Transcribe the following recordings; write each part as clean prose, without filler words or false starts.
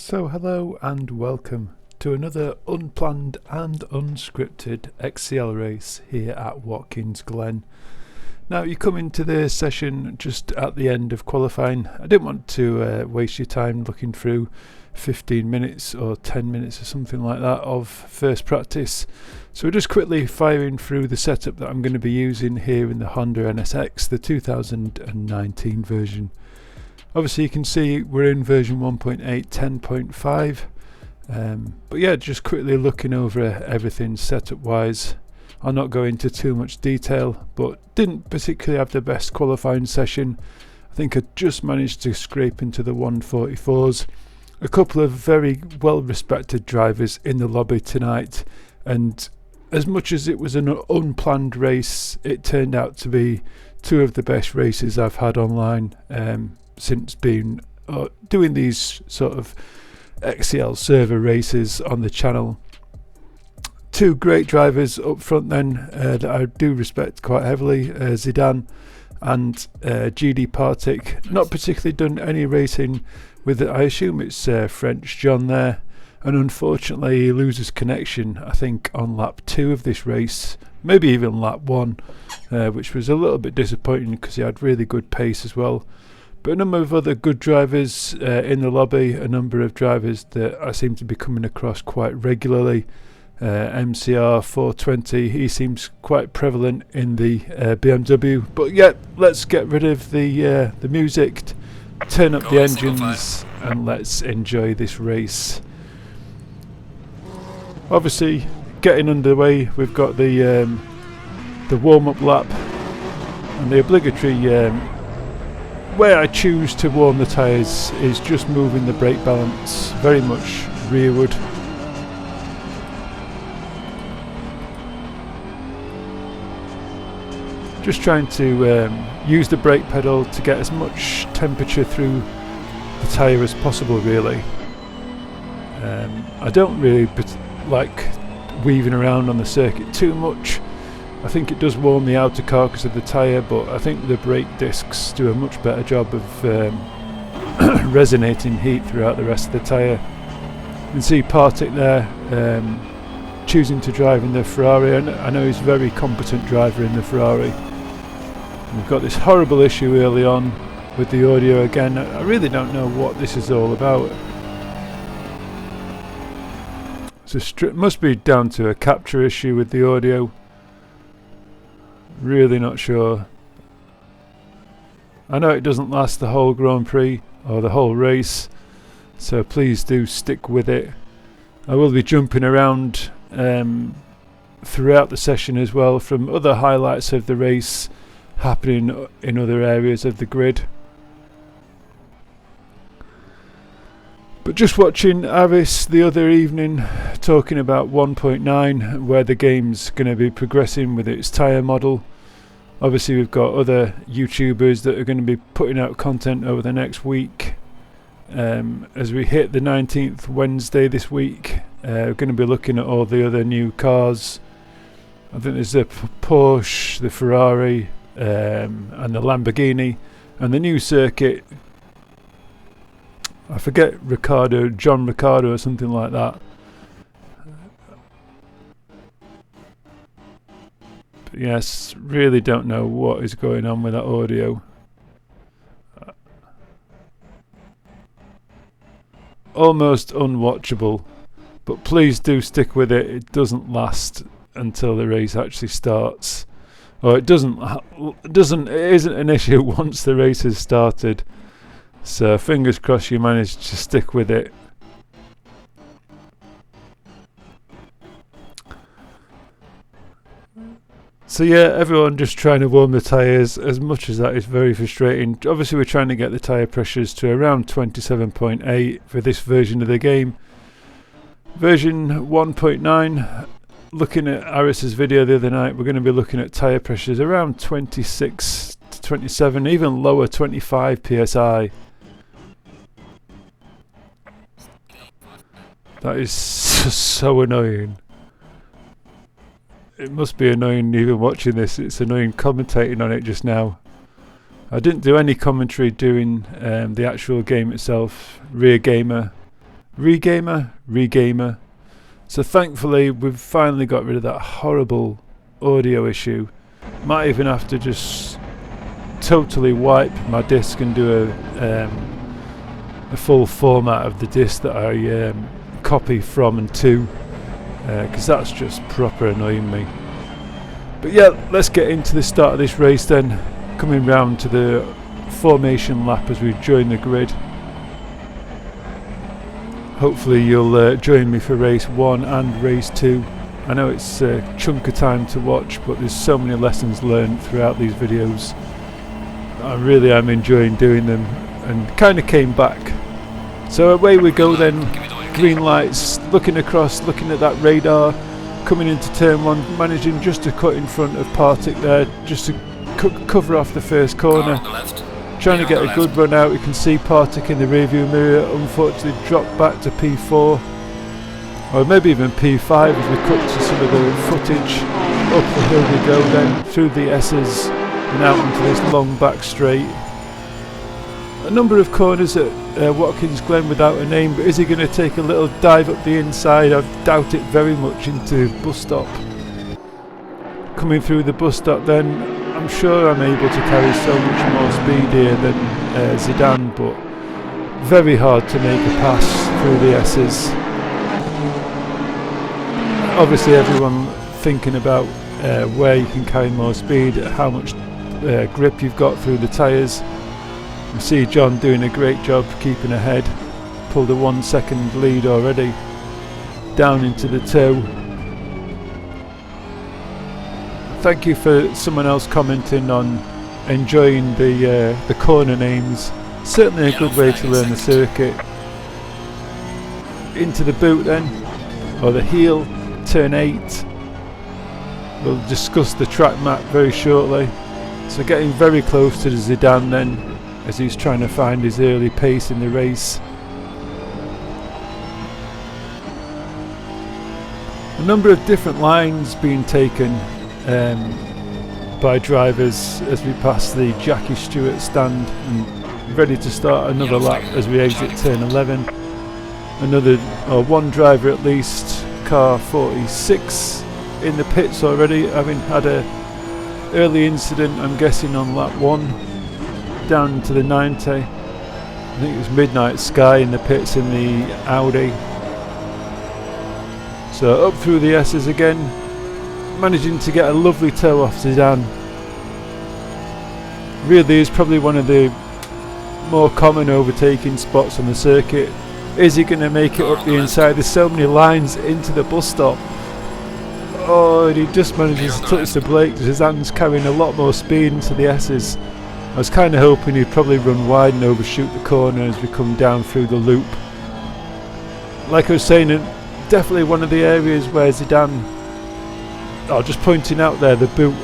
So hello and welcome to another unplanned and unscripted XCL race here at Watkins Glen. Now you come into the session just at the end of qualifying. I didn't want to waste your time looking through 15 minutes or 10 minutes or something like that of first practice. So we're just quickly firing through the setup that I'm going to be using here in the Honda NSX, the 2019 version. Obviously you can see we're in version 1.8 10.5, but yeah, just quickly looking over everything setup wise. I'll not go into too much detail, but didn't particularly have the best qualifying session. I think I just managed to scrape into the 144s. A couple of very well respected drivers in the lobby tonight, and as much as it was an unplanned race, it turned out to be two of the best races I've had online since being doing these sort of XCL server races on the channel. Two great drivers up front then that I do respect quite heavily, Zidane and GD Partick. Not particularly done any racing with it. I assume it's French John there, and unfortunately he loses connection I think on lap 2 of this race, maybe even lap 1, which was a little bit disappointing because he had really good pace as well. But a number of other good drivers in the lobby, a number of drivers that I seem to be coming across quite regularly. MCR 420, he seems quite prevalent in the BMW. But yeah, let's get rid of the music, turn up the engines, and let's enjoy this race. Obviously, getting underway, we've got the warm-up lap and the obligatory. Where I choose to warm the tyres is just moving the brake balance very much rearward. Just trying to use the brake pedal to get as much temperature through the tyre as possible really. I don't really like weaving around on the circuit too much. I think it does warm the outer carcass of the tyre, but I think the brake discs do a much better job of resonating heat throughout the rest of the tyre. You can see Partick there choosing to drive in the Ferrari. I know he's a very competent driver in the Ferrari. And we've got this horrible issue early on with the audio again. I really don't know what this is all about. It must be down to a capture issue with the audio. Really not sure. I know it doesn't last the whole Grand Prix or the whole race, so please do stick with it. I will be jumping around throughout the session as well from other highlights of the race happening in other areas of the grid. But just watching Aris the other evening talking about 1.9, where the game's going to be progressing with its tyre model. Obviously we've got other YouTubers that are going to be putting out content over the next week. As we hit the 19th Wednesday this week, we're going to be looking at all the other new cars. I think there's the Porsche, the Ferrari, and the Lamborghini, and the new circuit. I forget John Ricciardo or something like that. But yes, really don't know what is going on with that audio. Almost unwatchable, but please do stick with it. It doesn't last until the race actually starts. Or it isn't an issue once the race has started. So fingers crossed you manage to stick with it. So yeah, everyone just trying to warm the tyres. As much as that is very frustrating. Obviously we're trying to get the tyre pressures to around 27.8 for this version of the game. Version 1.9, looking at Aris's video the other night, we're going to be looking at tyre pressures around 26 to 27, even lower, 25 psi. That is so annoying. It must be annoying even watching this. It's annoying commentating on it just now. I didn't do any commentary during the actual game itself. Rear Gamer Regamer. So thankfully we've finally got rid of that horrible audio issue. Might even have to just totally wipe my disc and do a full format of the disc that I copy from and to, because that's just proper annoying me. But yeah, let's get into the start of this race then, coming round to the formation lap as we join the grid. Hopefully you'll join me for race 1 and race 2. I know it's a chunk of time to watch, but there's so many lessons learned throughout these videos. I really am enjoying doing them and kind of came back. So away we go then, green lights, looking across, looking at that radar, coming into turn 1, managing just to cut in front of Partick there, just to cover off the first corner. Trying to get a good run out. You can see Partick in the rearview mirror unfortunately dropped back to P4, or maybe even P5 as we cut to some of the footage. Up the hill we go then, through the S's and out into this long back straight. A number of corners at Watkins Glen without a name, but is he going to take a little dive up the inside? I doubt it very much, into bus stop. Coming through the bus stop then, I'm sure I'm able to carry so much more speed here than Zidane, but very hard to make a pass through the S's. Obviously everyone thinking about where you can carry more speed, how much grip you've got through the tyres. You see John doing a great job keeping ahead, pulled a 1 second lead already, down into the toe. Thank you for someone else commenting on enjoying the corner names. Certainly a good way to learn the circuit. Into the boot then, or the heel, turn 8. We'll discuss the track map very shortly. So getting very close to the Zidane then, as he's trying to find his early pace in the race. A number of different lines being taken by drivers as we pass the Jackie Stewart stand, and ready to start another lap as we exit turn 11. One driver at least, car 46, in the pits already, having had a early incident, I'm guessing on lap 1, down to the 90. I think it was Midnight Sky in the pits in the Audi. So up through the S's again, managing to get a lovely toe off Zidane. Really is probably one of the more common overtaking spots on the circuit. Is he going to make it up the inside? There's so many lines into the bus stop. Oh, and he just manages to touch the brake. Zidane's carrying a lot more speed into the S's. I was kind of hoping he'd probably run wide and overshoot the corner as we come down through the loop. Like I was saying, definitely one of the areas where Zidane, just pointing out there, the boot,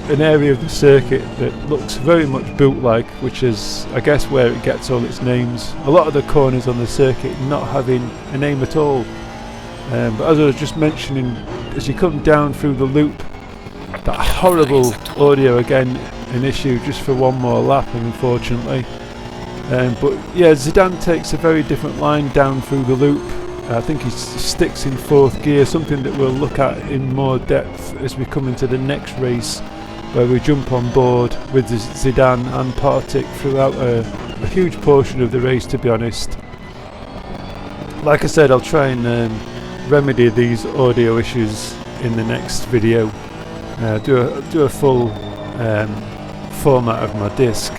an area of the circuit that looks very much boot-like, which is, I guess, where it gets all its names. A lot of the corners on the circuit not having a name at all. But as I was just mentioning, as you come down through the loop, that horrible audio again, an issue just for one more lap, unfortunately. But yeah, Zidane takes a very different line down through the loop. I think he sticks in 4th gear, something that we'll look at in more depth as we come into the next race, where we jump on board with Zidane and Partick throughout a huge portion of the race, to be honest. Like I said, I'll try and remedy these audio issues in the next video. Do a full format of my disc.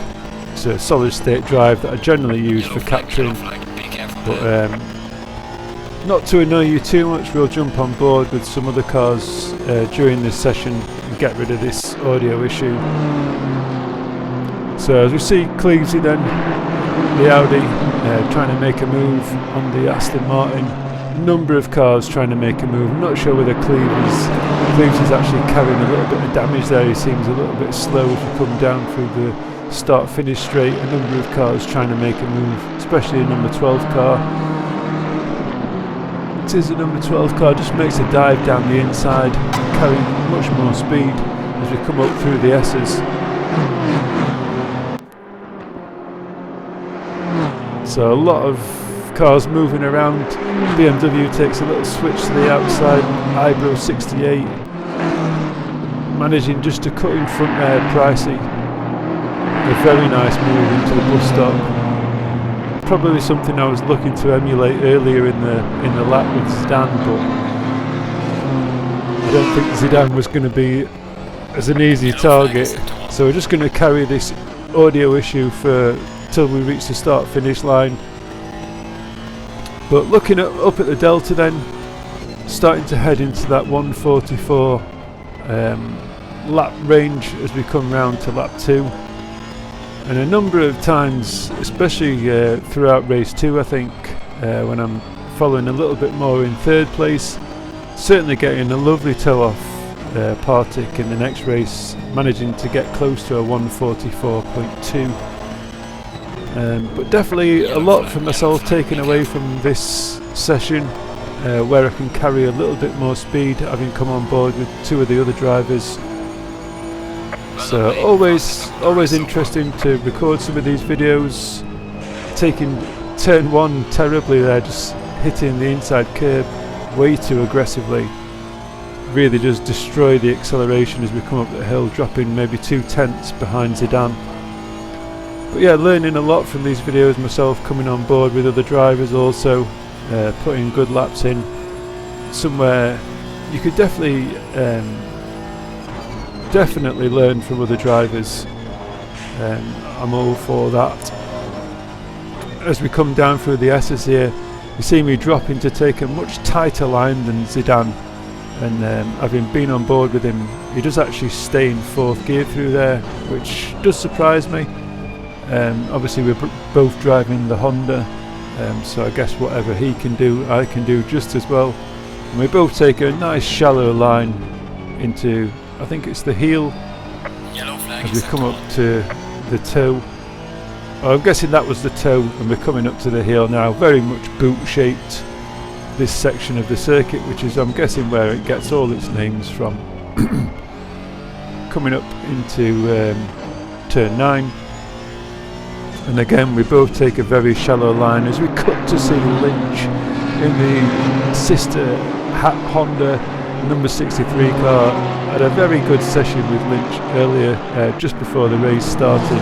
It's a solid state drive that I generally use for capturing, but not to annoy you too much, we'll jump on board with some other cars during this session and get rid of this audio issue. So as we see Cleavesy then, the Audi trying to make a move on the Aston Martin. Number of cars trying to make a move. I'm not sure whether Cleavesy's actually carrying a little bit of damage there. He seems a little bit slow as we come down through the start-finish straight. A number of cars trying to make a move, especially a number 12 car. It is a number 12 car, just makes a dive down the inside, carrying much more speed as we come up through the S's. So a lot of cars moving around. BMW takes a little switch to the outside, Ibro 68, managing just to cut in front there, Pricey. A very nice move into the bus stop. Probably something I was looking to emulate earlier in the lap with Zidane, but I don't think Zidane was going to be as an easy target. So we're just going to carry this audio issue till we reach the start-finish line. But looking up at the Delta then, starting to head into that 144 lap range as we come round to lap 2. And a number of times, especially throughout race 2, I think, when I'm following a little bit more in 3rd place, certainly getting a lovely toe off Partick in the next race, managing to get close to a 144.2. But definitely a lot for myself taken away from this session, where I can carry a little bit more speed, having come on board with 2 of the other drivers. So always interesting to record some of these videos. Taking turn 1 terribly there, just hitting the inside curb way too aggressively. Really just destroy the acceleration as we come up the hill, dropping maybe 2/10 behind Zidane. But yeah, learning a lot from these videos myself, coming on board with other drivers also, putting good laps in. Somewhere you could definitely learn from other drivers. I'm all for that. As we come down through the S's here, you see me dropping to take a much tighter line than Zidane, and having been on board with him, he does actually stay in 4th gear through there, which does surprise me. Obviously we're both driving the Honda, so I guess whatever he can do, I can do just as well. And we both take a nice shallow line into, I think it's the heel, as we come up to the toe. Oh, I'm guessing that was the toe, and we're coming up to the heel now. Very much boot shaped, this section of the circuit, which is, I'm guessing, where it gets all its names from. Coming up into turn 9, and again we both take a very shallow line as we cut to see Lynch in the sister Honda number 63 car. Had a very good session with Lynch earlier, just before the race started.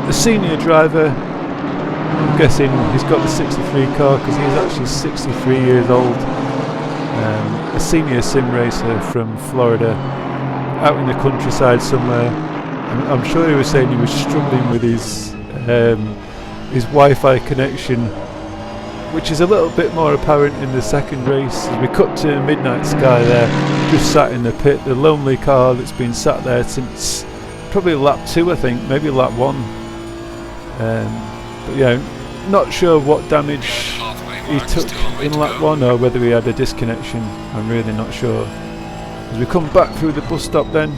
The senior driver, I'm guessing he's got the 63 car because he's actually 63 years old. A senior sim racer from Florida, out in the countryside somewhere. I'm sure he was saying he was struggling with his Wi-Fi connection, which is a little bit more apparent in the second race. As we cut to Midnight Sky there, just sat in the pit, the lonely car that's been sat there since probably lap 2, I think, maybe lap 1. But yeah, not sure what damage he took in lap 1 or whether he had a disconnection. I'm really not sure. As we come back through the bus stop then,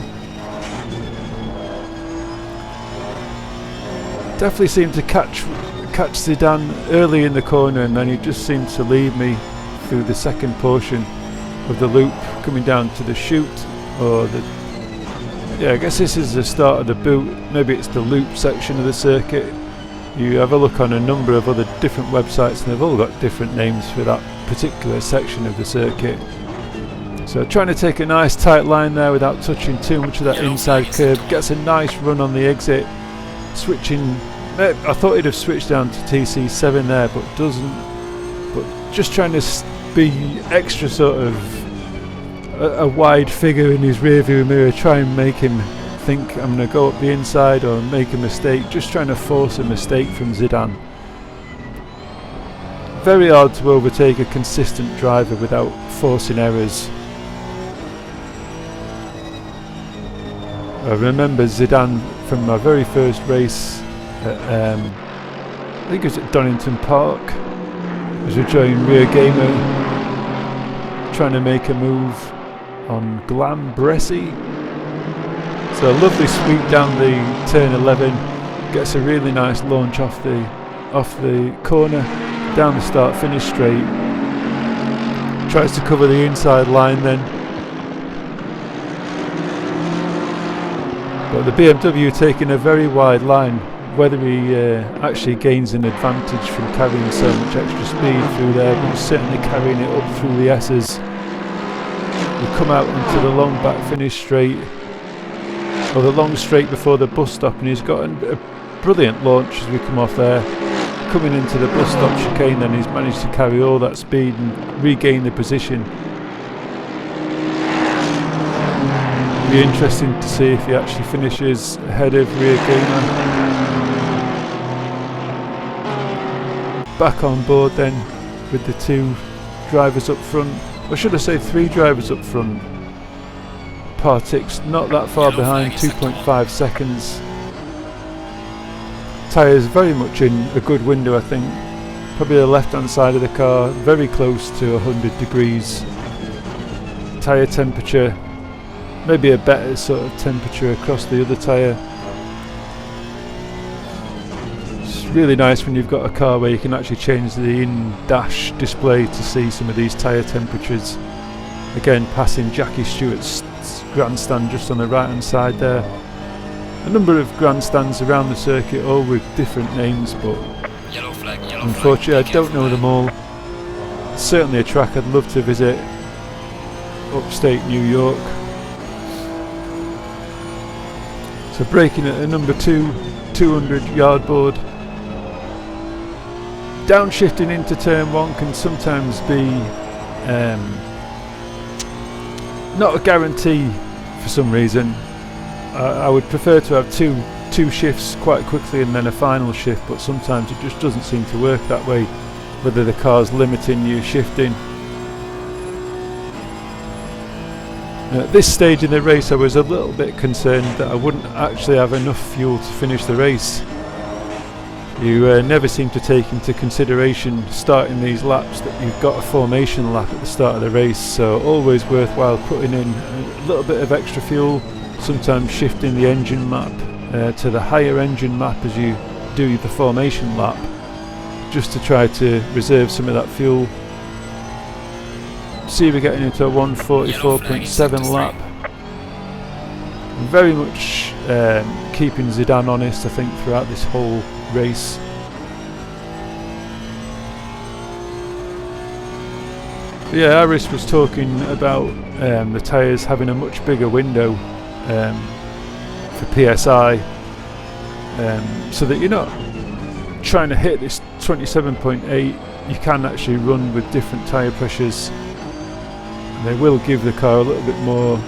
definitely seemed to catch Zidane early in the corner, and then he just seemed to leave me through the second portion of the loop, coming down to the Chute, or I guess this is the start of the boot. Maybe it's the loop section of the circuit. You have a look on a number of other different websites and they've all got different names for that particular section of the circuit. So trying to take a nice tight line there without touching too much of that inside curb. Gets a nice run on the exit, switching. I thought he'd have switched down to TC7 there, but doesn't. But just trying to be extra sort of a wide figure in his rearview mirror, try and make him think I'm going to go up the inside or make a mistake, just trying to force a mistake from Zidane. Very hard to overtake a consistent driver without forcing errors. I remember Zidane from my very first race at, I think it was at Donington Park, as we joined Rear Gamer, trying to make a move on Glam Bressie. So a lovely sweep down the turn 11, gets a really nice launch off the corner, down the start finish straight, tries to cover the inside line then, but the BMW taking a very wide line, whether he actually gains an advantage from carrying so much extra speed through there, but he's certainly carrying it up through the S's. We come out into the long back finish straight, or the long straight before the bus stop, and he's got a brilliant launch as we come off there. Coming into the bus stop chicane, then he's managed to carry all that speed and regain the position. Be interesting to see if he actually finishes ahead of rear gainer. Back on board then with the two drivers up front, or should I say 3 drivers up front. Partix not that far behind, 2.5 seconds. Tyres very much in a good window, I think. Probably the left hand side of the car, very close to 100 degrees. Tyre temperature, maybe a better sort of temperature across the other tyre. It's really nice when you've got a car where you can actually change the in-dash display to see some of these tyre temperatures. Again, passing Jackie Stewart's grandstand just on the right hand side there. A number of grandstands around the circuit, all with different names, but unfortunately I don't know them all. It's certainly a track I'd love to visit, upstate New York. So braking at a number 2, 200 yard board. Downshifting into turn 1 can sometimes be not a guarantee for some reason. I would prefer to have two shifts quite quickly and then a final shift, but sometimes it just doesn't seem to work that way, whether the car's limiting you shifting. At this stage in the race I was a little bit concerned that I wouldn't actually have enough fuel to finish the race. You never seem to take into consideration starting these laps that you've got a formation lap at the start of the race, so always worthwhile putting in a little bit of extra fuel, sometimes shifting the engine map to the higher engine map as you do the formation lap, just to try to reserve some of that fuel. See, we're getting into a 1:44.7 lap. Very much keeping Zidane honest, I think, throughout this whole race. Yeah, Aris was talking about the tyres having a much bigger window for PSI, so that you're not trying to hit this 27.8. You can actually run with different tyre pressures. They will give the car a little bit more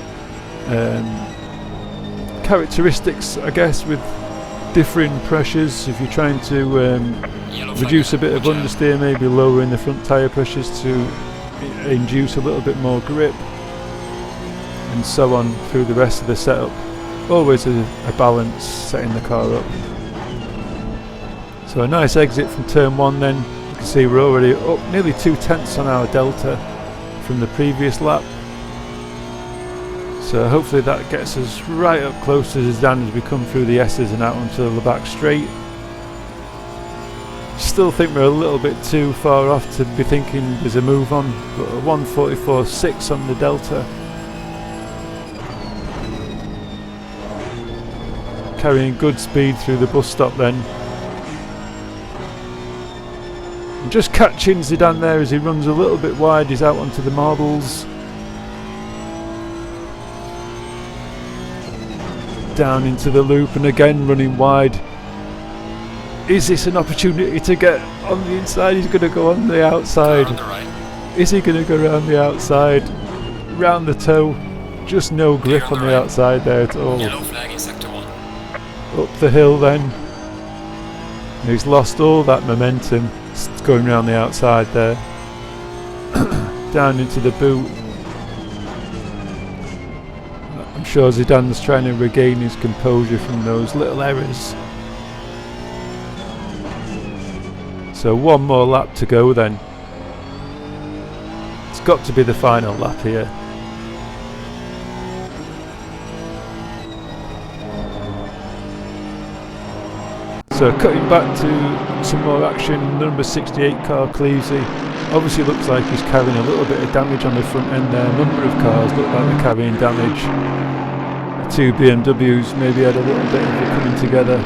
characteristics, I guess, with differing pressures. If you're trying to reduce a bit of understeer, maybe lowering the front tyre pressures to induce a little bit more grip, and so on through the rest of the setup. Always a balance, setting the car up. So a nice exit from turn 1 then. You can see we're already up nearly 2/10 on our delta from the previous lap, so hopefully that gets us right up close to Zidane as we come through the S's and out onto the back straight. Still think we're a little bit too far off to be thinking there's a move on, but a 1:44.6 on the delta. Carrying good speed through the bus stop then. And just catching Zidane there as he runs a little bit wide. He's out onto the marbles. Down into the loop and again running wide. Is this an opportunity to get on the inside? He's going to go on the outside. Is he going to go around the outside? Round the toe. Just no grip on the outside there at all. Up the hill then. He's lost all that momentum going around the outside there. Down into the boot. I'm sure Zidane's trying to regain his composure from those little errors. So one more lap to go then. It's got to be the final lap here. So cutting back to some more action, number 68 car Cleavesy. Obviously looks like he's carrying a little bit of damage on the front end there. A number of cars look like they're carrying damage. The two BMWs maybe had a little bit of it coming together.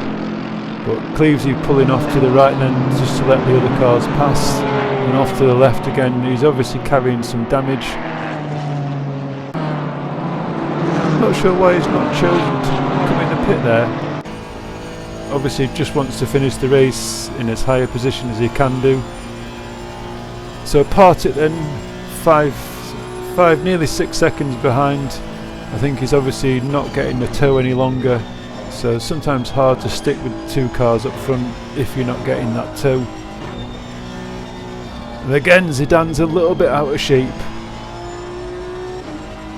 but Cleavesy pulling off to the right then just to let the other cars pass, and off to the left again. He's obviously carrying some damage. I'm not sure why he's not chosen to come in the pit there. Obviously just wants to finish the race in as high a position as he can do. So Partick then nearly 6 seconds behind. I think he's obviously not getting the tow any longer, so sometimes hard to stick with 2 cars up front if you're not getting that tow. And again Zidane's a little bit out of shape,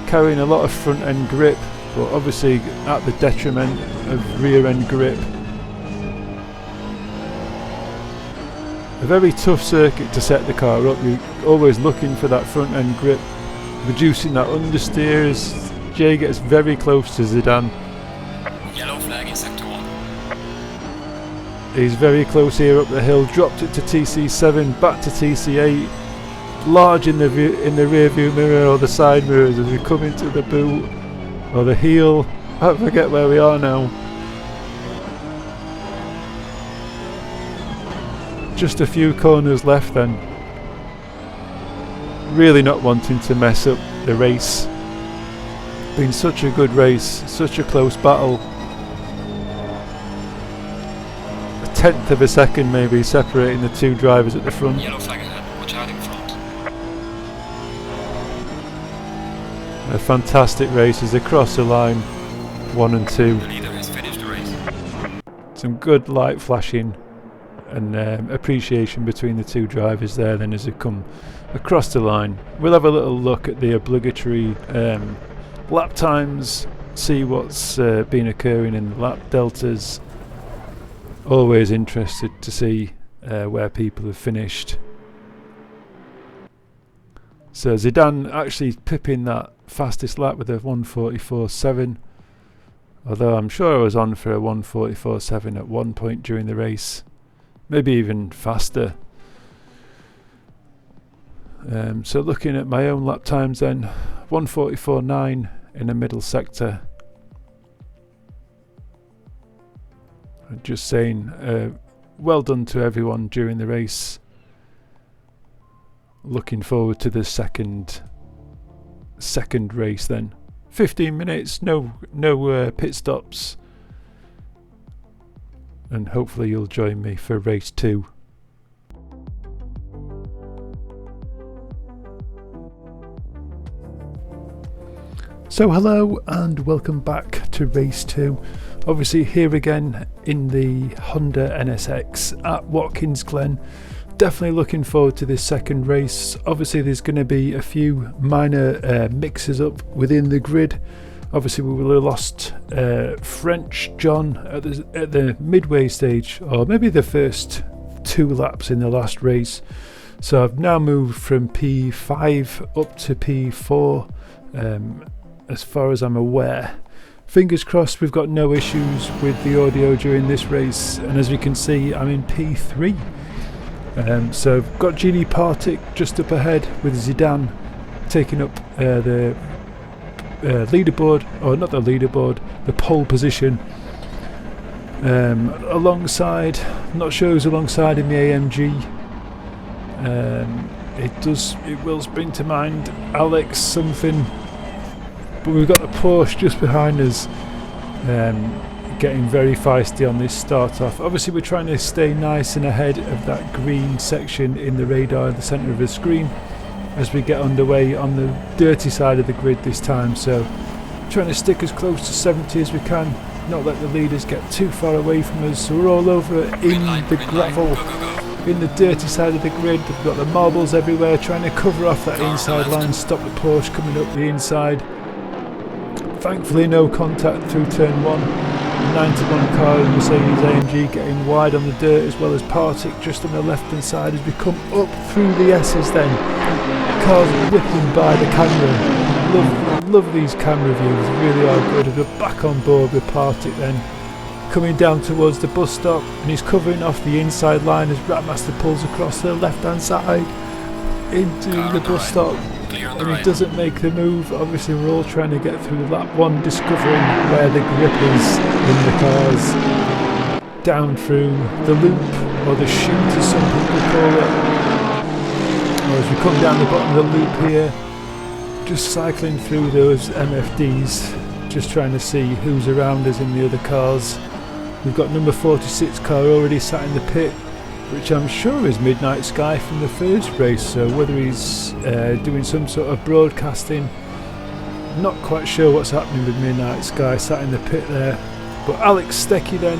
carrying a lot of front end grip, but obviously at the detriment of rear end grip. A very tough circuit to set the car up. You're always looking for that front end grip, reducing that understeer as Jay gets very close to Zidane. Yellow flag in sector 1. He's very close here up the hill, dropped it to TC7, back to TC8, large in the rear view mirror or the side mirrors as we come into the boot or the heel. I forget where we are now. Just a few corners left then. Really not wanting to mess up the race. Been such a good race, such a close battle. A 1/10 of a second maybe separating the 2 drivers at the front. Yellow flag ahead, watch out in front. A fantastic race as they cross the line 1 and 2. The leader has finished the race. Some good light flashing and appreciation between the 2 drivers there then as they come across the line. We'll have a little look at the obligatory lap times, see what's been occurring in the lap deltas. Always interested to see where people have finished. So Zidane actually pipping that fastest lap with a 1:44.7, although I'm sure I was on for a 1:44.7 at one point during the race, maybe even faster. So looking at my own lap times then, 1:44.9 in the middle sector. Just saying well done to everyone during the race. Looking forward to the second race then. 15 minutes, no pit stops, and hopefully you'll join me for race 2. So hello and welcome back to race 2. Obviously here again in the Honda NSX at Watkins Glen. Definitely looking forward to this second race. Obviously there's going to be a few minor mixes up within the grid. Obviously we will have lost French John at the midway stage, or maybe the first 2 laps in the last race. So I've now moved from P5 up to P4 as far as I'm aware. Fingers crossed we've got no issues with the audio during this race, and as we can see I'm in P3. So I've got Genie Partick just up ahead with Zidane taking up the leaderboard, or not the leaderboard, the pole position. Alongside, I'm not sure who's alongside in the AMG. It will spring to mind Alex something, but we've got the Porsche just behind us, getting very feisty on this start off. Obviously we're trying to stay nice and ahead of that green section in the radar at the centre of the screen as we get underway on the dirty side of the grid this time. So trying to stick as close to 70 as we can, not let the leaders get too far away from us. So we're all over in the gravel, in the dirty side of the grid. We've got the marbles everywhere, trying to cover off that inside line, stop the Porsche coming up the inside. Thankfully no contact through turn 1. 91 car Mercedes AMG getting wide on the dirt, as well as Partick just on the left hand side as we come up through the S's then. Cars whipping by the camera. Love these camera views, really are good. We're back on board with Partick then, coming down towards the bus stop, and he's covering off the inside line as Ratmaster pulls across the left hand side into the bus stop, and he doesn't make the move. Obviously we're all trying to get through lap 1, discovering where the grip is in the cars. down through the loop, or the chute as some people call it. Or as we come down the bottom of the loop here, just cycling through those MFDs, just trying to see who's around us in the other cars. We've got number 46 car already sat in the pit, which I'm sure is Midnight Sky from the first race, so whether he's doing some sort of broadcasting, not quite sure what's happening with Midnight Sky sat in the pit there. But Alex Stecky then,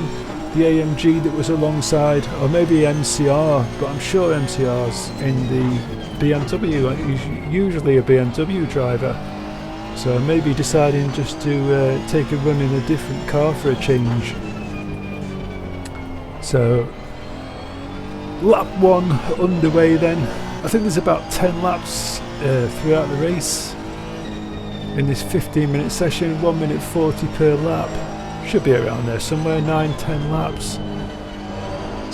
the AMG that was alongside, or maybe MCR, but I'm sure MCR's in the BMW, he's usually a BMW driver, so maybe deciding just to take a run in a different car for a change. So lap 1 underway then. I think there's about 10 laps throughout the race in this 15-minute session, 1 minute 40 per lap. Should be around there somewhere, 9-10 laps.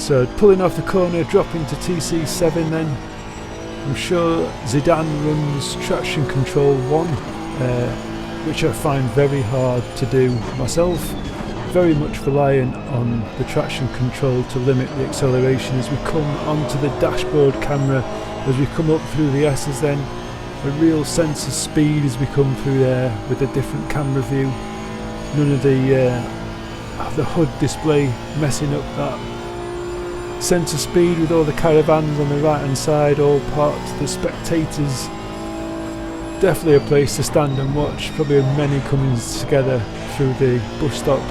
So pulling off the corner, dropping to TC7 then. I'm sure Zidane runs traction control 1, which I find very hard to do myself. Very much reliant on the traction control to limit the acceleration as we come onto the dashboard camera, as we come up through the S's then. A real sense of speed as we come through there with a different camera view. None of the HUD display messing up that sense of speed with all the caravans on the right hand side, all parked, the spectators. Definitely a place to stand and watch, probably many coming together through the bus stop.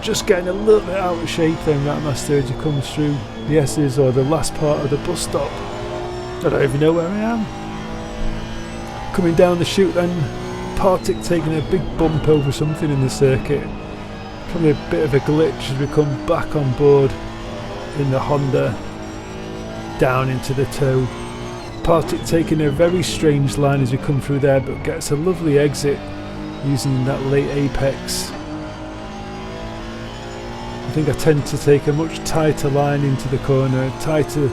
Just getting a little bit out of shape then, Ratmaster, as you come through the S's or the last part of the bus stop. I don't even know where I am. Coming down the chute then, Partick taking a big bump over something in the circuit. Probably a bit of a glitch as we come back on board in the Honda, down into the toe. Partick taking a very strange line as we come through there, but gets a lovely exit using that late apex. I think I tend to take a much tighter line into the corner, tighter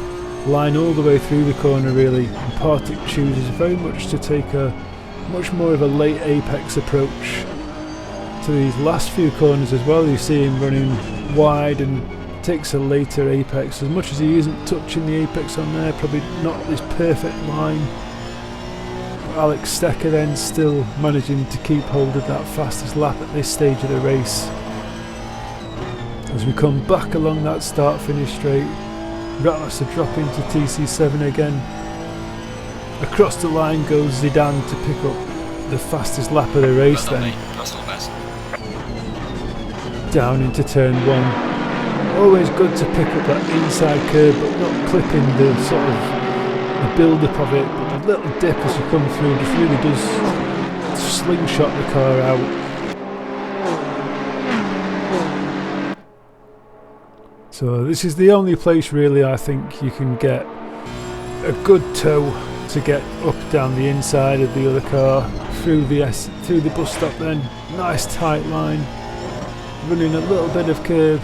line all the way through the corner really, and Partick chooses very much to take a much more of a late apex approach to these last few corners as well. You see him running wide and takes a later apex, as much as he isn't touching the apex on there, probably not this perfect line. But Alex Stecker then still managing to keep hold of that fastest lap at this stage of the race. As we come back along that start finish straight, Ratmaster drop into TC7 again. Across the line goes Zidane to pick up the fastest lap of the race then. Down into turn 1. Always good to pick up that inside curve, but not clipping the sort of the build-up of it. But the little dip as you come through just really does slingshot the car out. So this is the only place really I think you can get a good tow to get up down the inside of the other car through the bus stop then. Nice tight line, running a little bit of curve,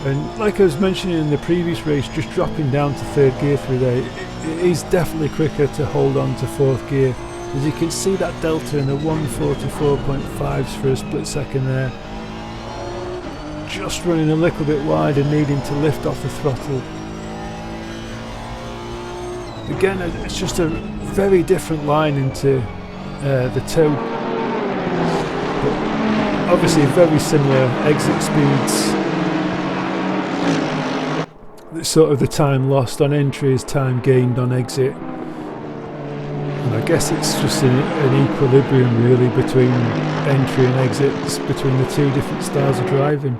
and like I was mentioning in the previous race, just dropping down to 3rd gear through there, it is definitely quicker to hold on to 4th gear. As you can see that delta in the 144.5s for a split second there. Just running a little bit wide and needing to lift off the throttle. Again, it's just a very different line into the toe, but obviously very similar exit speeds. It's sort of the time lost on entry is time gained on exit, and I guess it's just an equilibrium really between entry and exits between the two different styles of driving.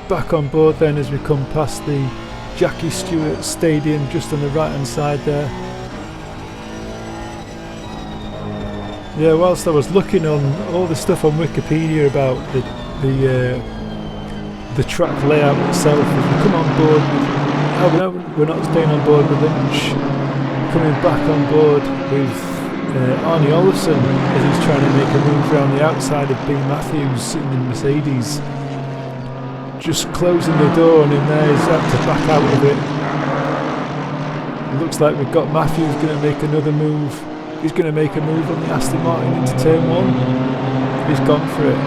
Back on board then as we come past the Jackie Stewart Stadium just on the right hand side there. Yeah, whilst I was looking on all the stuff on Wikipedia about the track layout itself, as we come on board, oh no, we're not staying on board with lunch. Coming back on board with Arnie Olafsson as he's trying to make a move around the outside of B. Matthews sitting in Mercedes. Just closing the door, and in there he's had to back out of it. It looks like we've got Matthews going to make another move. He's going to make a move on the Aston Martin into turn 1. He's gone for it.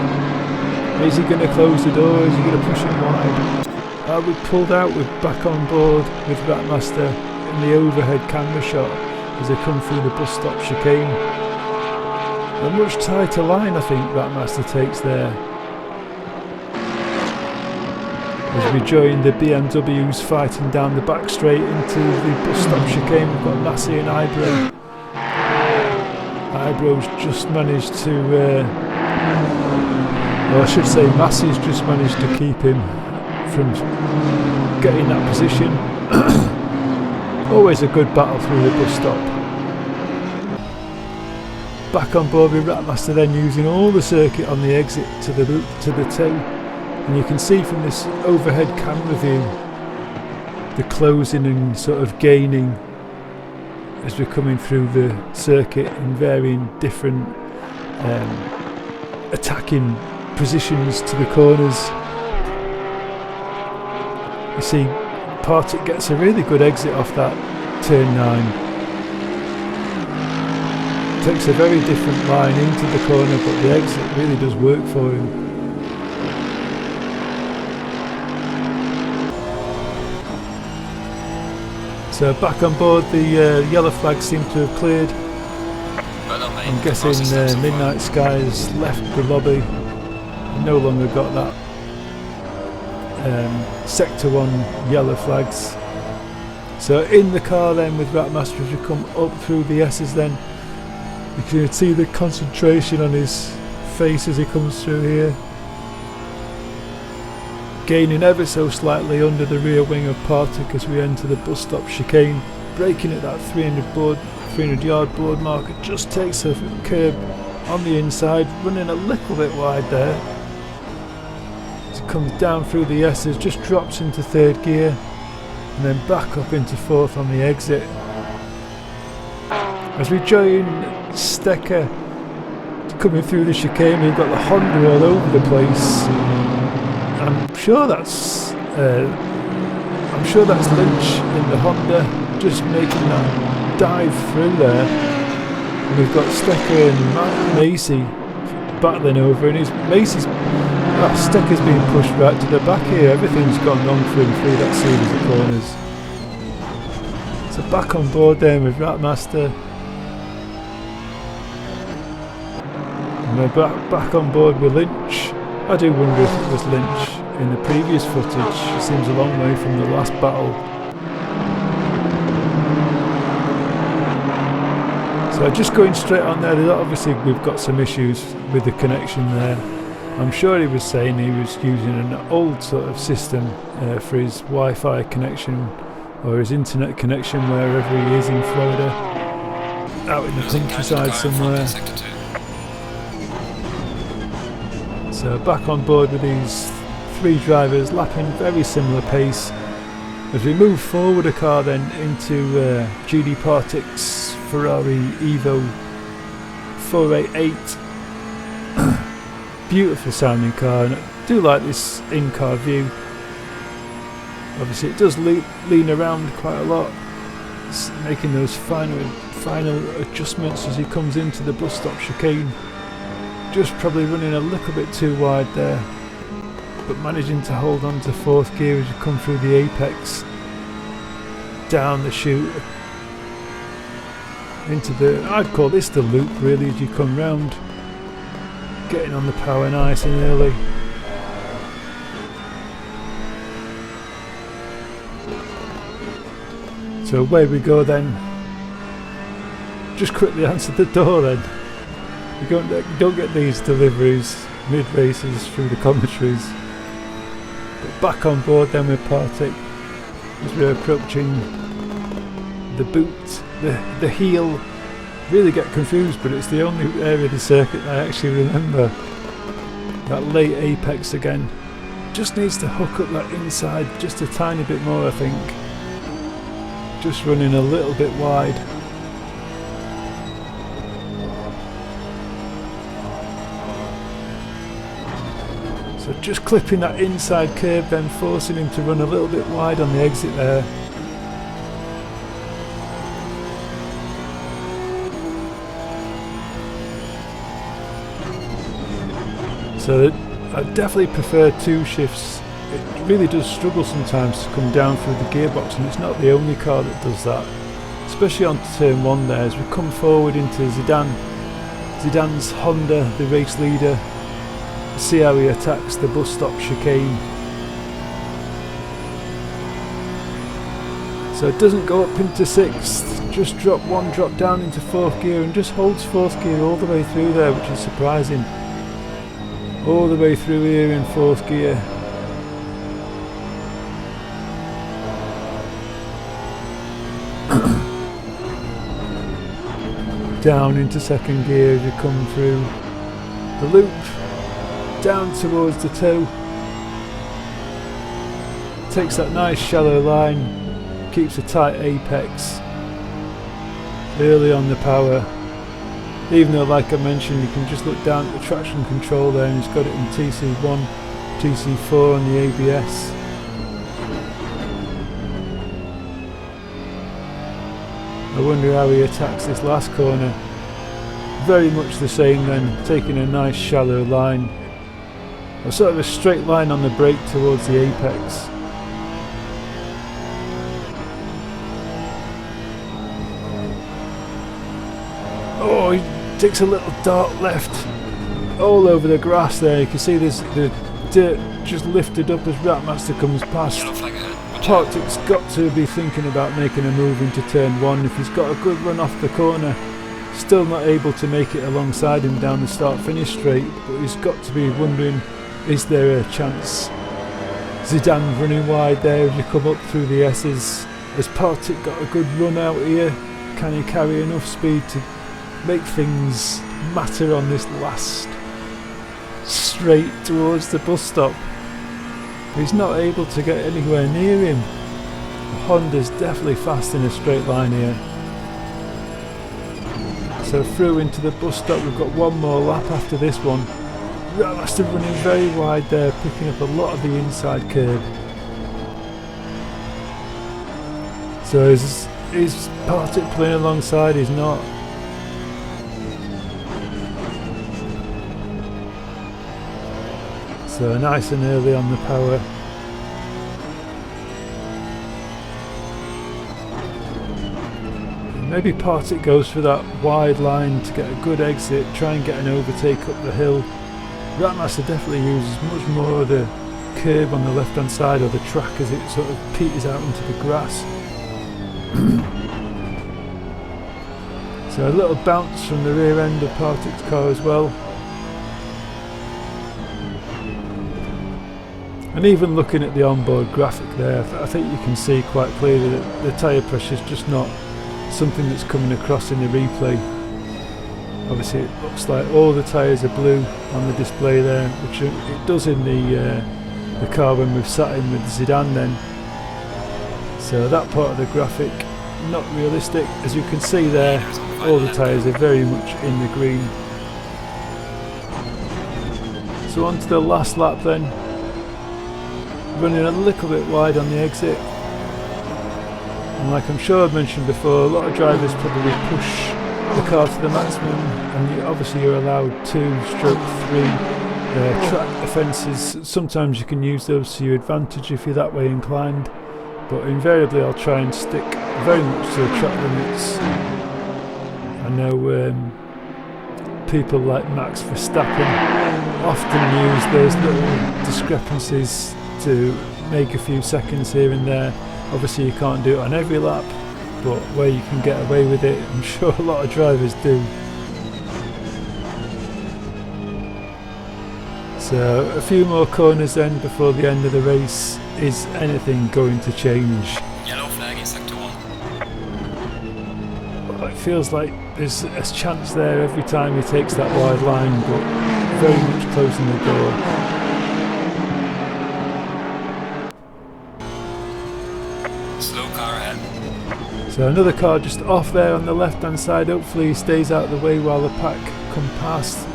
Is he going to close the door? Is he going to push it wide? We pulled out, we're back on board with Ratmaster in the overhead camera shot as they come through the bus stop chicane. A much tighter line I think Ratmaster takes there. As we join the BMWs fighting down the back straight into the bus stop chicane, we've got Massey and Ibro. Ibro's just managed to, well, I should say Massey's just managed to keep him from getting that position. Always a good battle through the bus stop. Back on board with Ratmaster then, using all the circuit on the exit to the toe. And you can see from this overhead camera view the closing and sort of gaining as we're coming through the circuit in varying different attacking positions to the corners. You see Partick gets a really good exit off that turn 9. Takes a very different line into the corner, but the exit really does work for him. So back on board, the yellow flags seem to have cleared. I'm guessing Midnight Skies left the lobby, no longer got that Sector 1 yellow flags. So in the car then with Ratmaster, as we come up through the S's then, you can see the concentration on his face as he comes through here. Gaining ever so slightly under the rear wing of Partick as we enter the bus stop chicane, braking at that 300 yard board marker, just takes a curb on the inside, running a little bit wide there. As it comes down through the S's, just drops into 3rd gear and then back up into 4th on the exit. As we join Stecker coming through the chicane, we've got the Honda all over the place. I'm sure that's Lynch in the Honda just making that dive through there. And we've got Stecker and Macy battling over, and Stecker's being pushed right to the back here. Everything's gone wrong for him through that series of corners. So back on board then with Ratmaster. And we're back on board with Lynch. I do wonder if it was Lynch in the previous footage. It seems a long way from the last battle. So just going straight on there, obviously we've got some issues with the connection there. I'm sure he was saying he was using an old sort of system for his Wi-Fi connection or his internet connection wherever he is in Florida, out in the countryside somewhere. So back on board with these 3 drivers, lapping very similar pace. As we move forward a car then into Judy Partick's Ferrari Evo 488. Beautiful sounding car, and I do like this in-car view. Obviously it does lean around quite a lot. It's making those final adjustments as he comes into the bus stop chicane. Just probably running a little bit too wide there, but managing to hold on to 4th gear as you come through the apex, down the chute into the, I'd call this the loop really, as you come round, getting on the power nice and early. So away we go then. Just quickly answer the door then. You don't get these deliveries mid-races through the commentaries. But back on board then with Partick as we're approaching the boot, the heel. Really get confused, but it's the only area of the circuit I actually remember. That late apex again. Just needs to hook up that inside just a tiny bit more, I think. Just running a little bit wide. So just clipping that inside curve, then forcing him to run a little bit wide on the exit there. So I definitely prefer 2 shifts. It really does struggle sometimes to come down through the gearbox, and it's not the only car that does that, especially on turn 1 there as we come forward into Zidane's Honda, the race leader. See how he attacks the bus stop chicane. So it doesn't go up into 6th, just drop down into 4th gear and just holds 4th gear all the way through there, which is surprising. All the way through here in 4th gear. Down into 2nd gear as you come through the loop, down towards the toe. Takes that nice shallow line. Keeps a tight apex early on the power, even though, like I mentioned, you can just look down at the traction control there and he's got it in TC1, TC4 on the ABS. I wonder how he attacks this last corner. Very much the same then, taking a nice shallow line, or sort of a straight line on the brake towards the apex. Oh, he takes a little dart left all over the grass there. You can see there's the dirt just lifted up as Ratmaster comes past. Partic's got to be thinking about making a move into turn 1 if he's got a good run off the corner. Still not able to make it alongside him down the start-finish straight, but he's got to be wondering, is there a chance? Zidane running wide there as you come up through the S's. Has Partic got a good run out here? Can he carry enough speed to make things matter on this last straight towards the bus stop? He's not able to get anywhere near him. Honda's definitely fast in a straight line here. So through into the bus stop, we've got one more lap after this one. Ratmaster running very wide there, picking up a lot of the inside curb. So is Partic playing alongside? He's not. So nice and early on the power. Maybe Partic goes for that wide line to get a good exit, try and get an overtake up the hill. Ratmaster definitely uses much more of the curb on the left hand side of the track as it sort of peters out into the grass. So a little bounce from the rear end of Partic's car as well. And even looking at the onboard graphic there, I think you can see quite clearly that the tyre pressure is just not something that's coming across in the replay. Obviously it looks like all the tyres are blue on the display there, which it does in the car when we've sat in with Zidane then. So that part of the graphic, not realistic. As you can see there, all the tyres are very much in the green. So on to the last lap then. Running a little bit wide on the exit. And like I'm sure I've mentioned before, a lot of drivers probably push the car to the maximum, and obviously you're allowed 2/3 track offences. Sometimes you can use those to your advantage if you're that way inclined, but invariably I'll try and stick very much to the track limits. I know people like Max Verstappen often use those little discrepancies to make a few seconds here and there. Obviously you can't do it on every lap, but where you can get away with it, I'm sure a lot of drivers do. So a few more corners then before the end of the race. Is anything going to change? Yellow flag in sector 1. Well, it feels like there's a chance there every time he takes that wide line, but very much closing the door. So another car just off there on the left hand side. Hopefully he stays out of the way while the pack come past.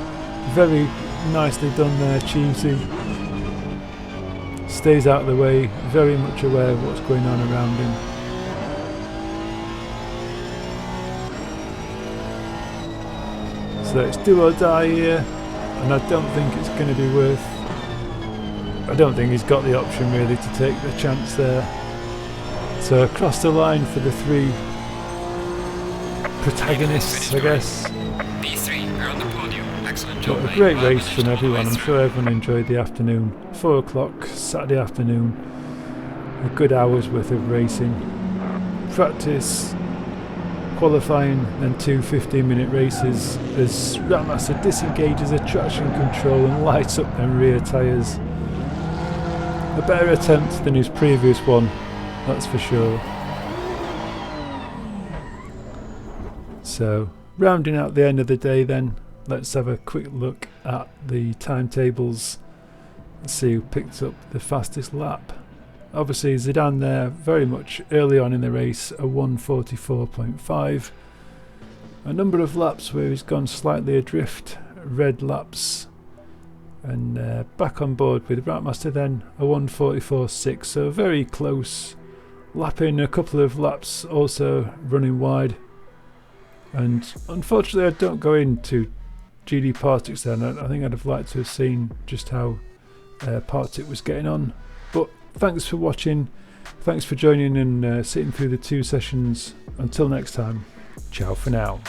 Very nicely done there, Chute. Stays out of the way, very much aware of what's going on around him. So it's do or die here, and I don't think it's going to be worth I don't think he's got the option really to take the chance there. So across the line for the three protagonists, I guess. P3, we're on the podium. Excellent job. But a great race from everyone. I'm sure everyone enjoyed the afternoon. 4 o'clock Saturday afternoon. A good hour's worth of racing. Practice, qualifying, and 2 15-minute races as Ratmaster disengages the traction control and lights up them rear tyres. A better attempt than his previous one, that's for sure. So, rounding out the end of the day then, let's have a quick look at the timetables. Let's see who picked up the fastest lap. Obviously Zidane there very much early on in the race, a 1:44.5. A number of laps where he's gone slightly adrift, red laps, and back on board with Ratmaster then, a 1:44.6, so very close. Lapping a couple of laps, also running wide. And unfortunately I don't go into GD Partics then. I think I'd have liked to have seen just how Partick was getting on. But thanks for watching, thanks for joining and sitting through the 2 sessions. Until next time, ciao for now.